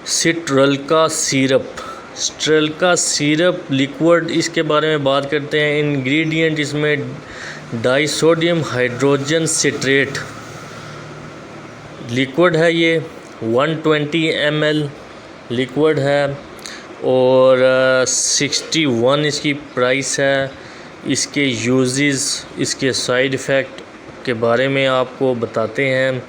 Citral का syrup liquid, इसके बारे में बात करते हैं। इंग्रेडिएंट इसमें डाइसोडियम हाइड्रोजन सिट्रेट लिक्विड है, ये 120 ml लिक्विड है और 61 इसकी प्राइस है। इसके यूजेस, इसके साइड इफ़ेक्ट के बारे में आपको बताते हैं।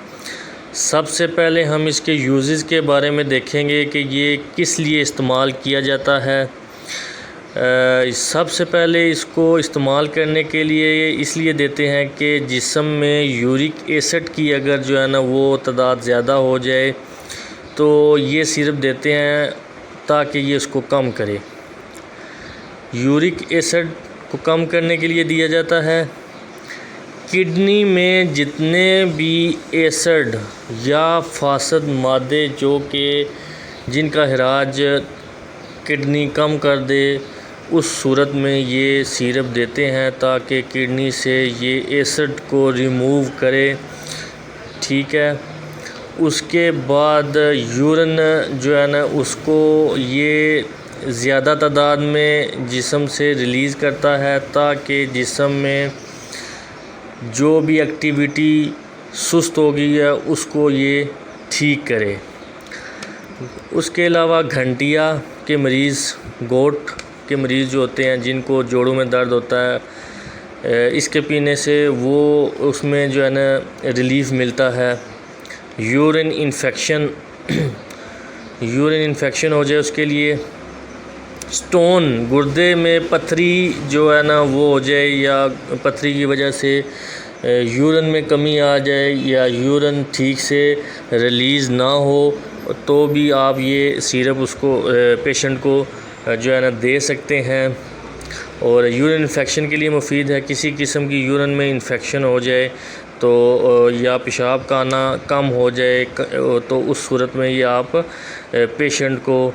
सबसे पहले हम इसके यूजेस के बारे में देखेंगे कि ये किस लिए इस्तेमाल किया जाता है। सबसे पहले इसको इस्तेमाल करने के लिए इसलिए देते हैं कि जिस्म में यूरिक एसिड की अगर जो है ना वो तादाद ज़्यादा हो जाए तो ये सिरप देते हैं ताकि ये उसको कम करे। यूरिक एसिड को कम करने के लिए दिया जाता है। किडनी में जितने भी एसिड या फासद मादे जो कि जिनका हिराज किडनी कम कर दे, उस सूरत में ये सिरप देते हैं ताकि किडनी से ये एसिड को रिमूव करे। ठीक है। उसके बाद यूरिन जो है ना उसको ये ज़्यादा तादाद में जिस्म से रिलीज़ करता है ताकि जिस्म में जो भी एक्टिविटी सुस्त हो गई है उसको ये ठीक करे। उसके अलावा घंटिया के मरीज़, गोट के मरीज़ जो होते हैं जिनको जोड़ों में दर्द होता है, इसके पीने से वो उसमें जो है ना रिलीफ़ मिलता है। यूरिन इन्फेक्शन हो जाए उसके लिए, स्टोन, गुर्दे में पथरी जो है ना वो हो जाए या पथरी की वजह से यूरिन में कमी आ जाए या यूरिन ठीक से रिलीज़ ना हो तो भी आप ये सिरप उसको पेशेंट को जो है ना दे सकते हैं। और यूरिन इन्फेक्शन के लिए मुफीद है। किसी किस्म की यूरिन में इन्फेक्शन हो जाए तो या पेशाब का आना कम हो जाए तो उस सूरत में ये आप पेशेंट को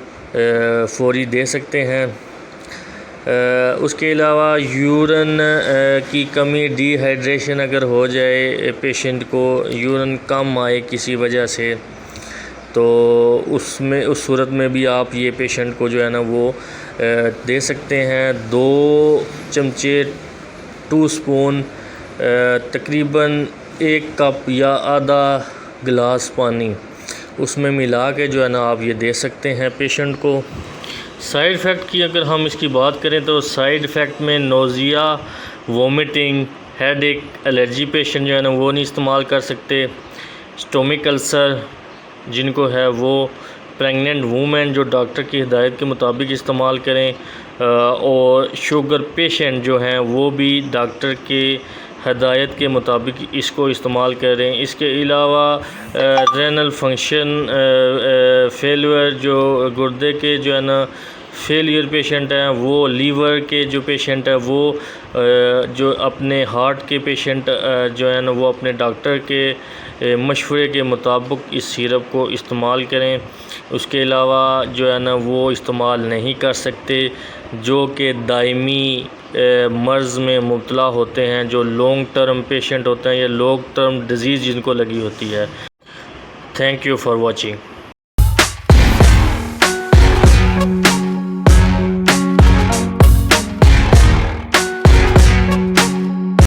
फौरी दे सकते हैं। उसके अलावा यूरिन की कमी, डिहाइड्रेशन अगर हो जाए, पेशेंट को यूरिन कम आए किसी वजह से, तो उस सूरत में भी आप ये पेशेंट को जो है ना वो दे सकते हैं। 2 चमचे 2 स्पून तकरीबन 1 कप या आधा गिलास पानी उसमें मिला के जो है ना आप ये दे सकते हैं पेशेंट को। साइड इफ़ेक्ट की अगर हम इसकी बात करें तो साइड इफ़ेक्ट में nausea, vomiting, headache, allergy patient जो है ना वो नहीं इस्तेमाल कर सकते। स्टोमिक अल्सर जिनको है वो प्रेग्नेंट वूमेन जो डॉक्टर की हिदायत के मुताबिक इस्तेमाल करें, और शुगर पेशेंट जो हैं वो भी डॉक्टर के हदायत के मुताबिक इसको इस्तेमाल करें। इसके अलावा रेनल फंक्शन फेलियर, जो गुर्दे के जो है ना फेलियर पेशेंट हैं, वो लीवर के जो पेशेंट है वो जो अपने हार्ट के पेशेंट जो है ना वो अपने डॉक्टर के मशवरे के मुताबिक इस सिरप को इस्तेमाल करें। उसके अलावा जो है ना वो इस्तेमाल नहीं कर सकते जो कि दायमी मर्ज़ में मुब्तला होते हैं, जो लॉन्ग टर्म पेशेंट होते हैं या लॉन्ग टर्म डिज़ीज़ जिनको लगी होती है। Thank you for watching.